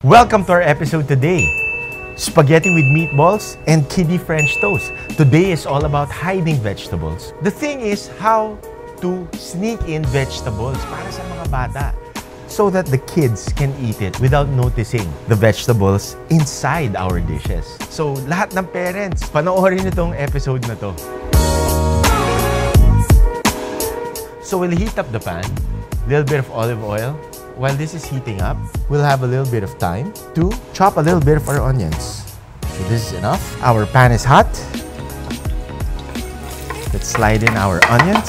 Welcome to our episode today. Spaghetti with meatballs and kiddie French toast. Today is all about hiding vegetables. The thing is how to sneak in vegetables para sa mga bata so that the kids can eat it without noticing the vegetables inside our dishes. So lahat ng parents, panoorin itong episode na to. So we'll heat up the pan, little bit of olive oil. While this is heating up, we'll have a little bit of time to chop a little bit of our onions. So this is enough. Our pan is hot. Let's slide in our onions.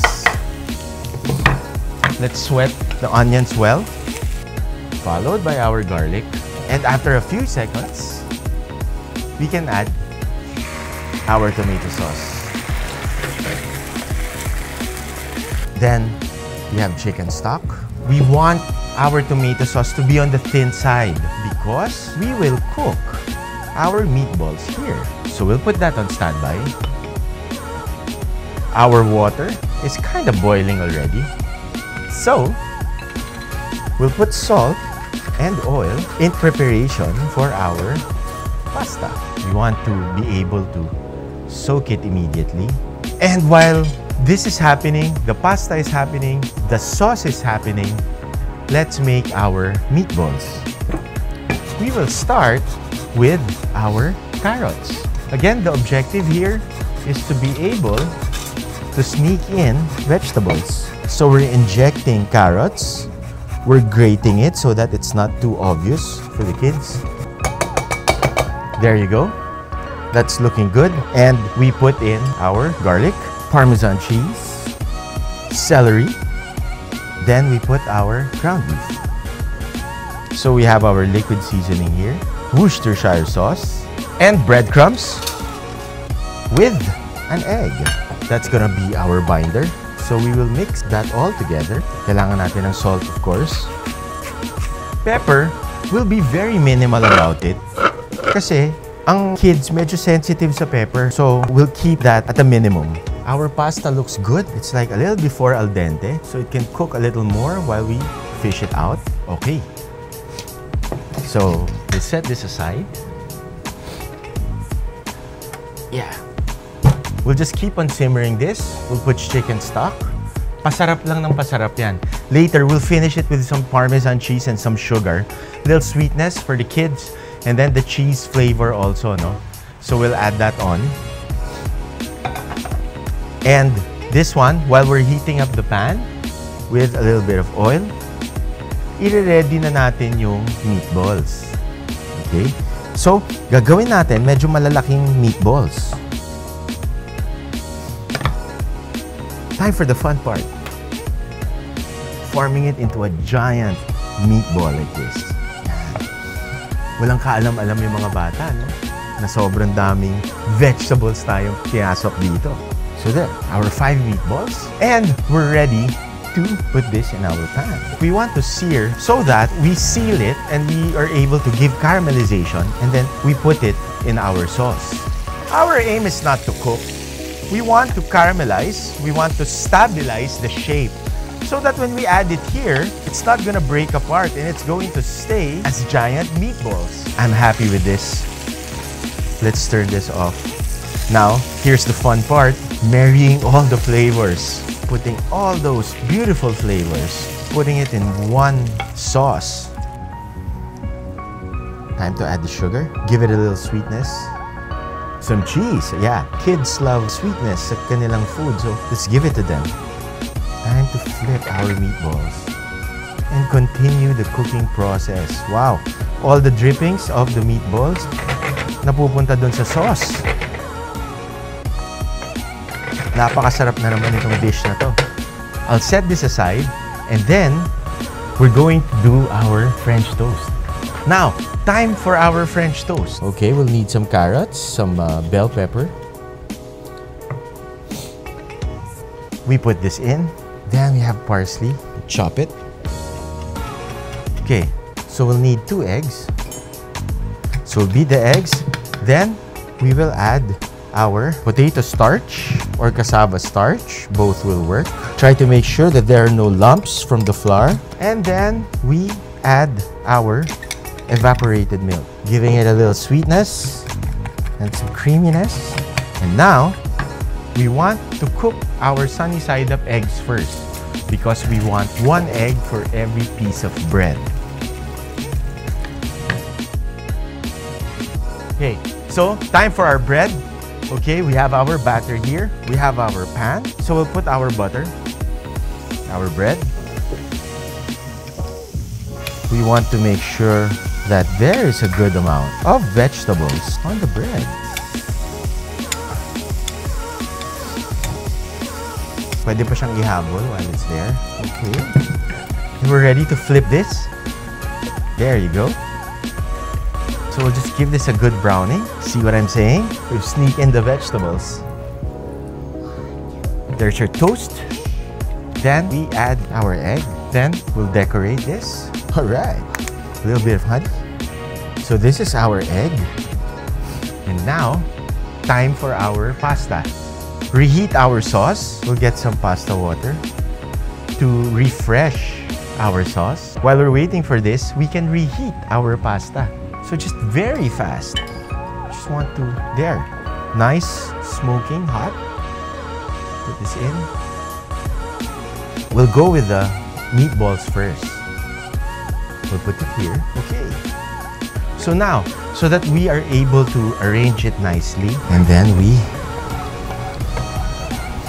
Let's sweat the onions well, followed by our garlic. And after a few seconds, we can add our tomato sauce. Then we have chicken stock. We want our tomato sauce to be on the thin side because we will cook our meatballs here. So we'll put that on standby. Our water is kind of boiling already. So we'll put salt and oil in preparation for our pasta. We want to be able to soak it immediately. And while this is happening, the pasta is happening, the sauce is happening, let's make our meatballs. We will start with our carrots. Again, the objective here is to be able to sneak in vegetables. So we're injecting carrots. We're grating it so that it's not too obvious for the kids. There you go. That's looking good. And we put in our garlic, Parmesan cheese, celery, then we put our ground beef. So we have our liquid seasoning here, Worcestershire sauce, and breadcrumbs with an egg. That's gonna be our binder. So we will mix that all together. Kailangan natin ng salt, of course. Pepper, will be very minimal about it. Kasi ang kids medyo sensitive sa pepper. So we'll keep that at a minimum. Our pasta looks good. It's like a little before al dente, so it can cook a little more while we fish it out. Okay. So we'll set this aside. Yeah. We'll just keep on simmering this. We'll put chicken stock. Pasarap lang ng pasarap yan. Later, we'll finish it with some Parmesan cheese and some sugar. Little sweetness for the kids. And then the cheese flavor also, no? So we'll add that on. And this one, while we're heating up the pan with a little bit of oil, i-ready na natin yung meatballs. Okay? So, gagawin natin medyo malalaking meatballs. Time for the fun part. Forming it into a giant meatball like this. Walang kaalam-alam yung mga bata, no? Na sobrang daming vegetables tayong pinasok dito. So there, our 5 meatballs. And we're ready to put this in our pan. We want to sear so that we seal it and we are able to give caramelization and then we put it in our sauce. Our aim is not to cook. We want to caramelize. We want to stabilize the shape so that when we add it here, it's not gonna break apart and it's going to stay as giant meatballs. I'm happy with this. Let's turn this off. Now, here's the fun part. Marrying all the flavors. Putting all those beautiful flavors. Putting it in one sauce. Time to add the sugar. Give it a little sweetness. Some cheese. Yeah, kids love sweetness sa kanilang food. So, let's give it to them. Time to flip our meatballs. And continue the cooking process. Wow! All the drippings of the meatballs napupunta dun sa sauce. Napakasarap na naman itong dish na to. I'll set this aside and then we're going to do our French toast. Now, time for our French toast. Okay, we'll need some carrots, some bell pepper. We put this in. Then we have parsley. Chop it. Okay, so we'll need 2 eggs. So we'll beat the eggs. Then we will add our potato starch or cassava starch. Both will work. Try to make sure that there are no lumps from the flour. And then we add our evaporated milk, giving it a little sweetness and some creaminess. And now, we want to cook our sunny side up eggs first because we want 1 egg for every piece of bread. Okay, so time for our bread. Okay, we have our batter here. We have our pan. So we'll put our butter, our bread. We want to make sure that there is a good amount of vegetables on the bread. Pwede pa siyang ihabol while it's there. Okay. And we're ready to flip this. There you go. So we'll just give this a good browning. See what I'm saying? We sneak in the vegetables. There's your toast. Then we add our egg. Then we'll decorate this. Alright. A little bit of honey. So this is our egg. And now, time for our pasta. Reheat our sauce. We'll get some pasta water to refresh our sauce. While we're waiting for this, we can reheat our pasta. So just very fast. Just want to, there. Nice, smoking, hot. Put this in. We'll go with the meatballs first. We'll put it here. Okay. So now, so that we are able to arrange it nicely, and then we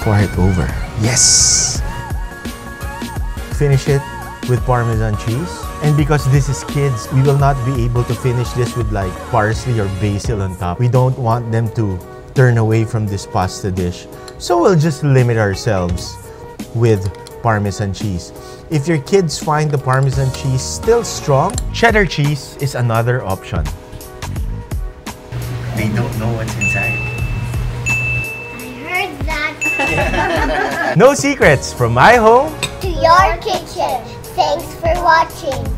pour it over. Yes! Finish it with Parmesan cheese. And because this is kids, we will not be able to finish this with like parsley or basil on top. We don't want them to turn away from this pasta dish. So we'll just limit ourselves with Parmesan cheese. If your kids find the Parmesan cheese still strong, cheddar cheese is another option. They don't know what's inside. I heard that. No secrets from my home To your kitchen. Thanks for watching.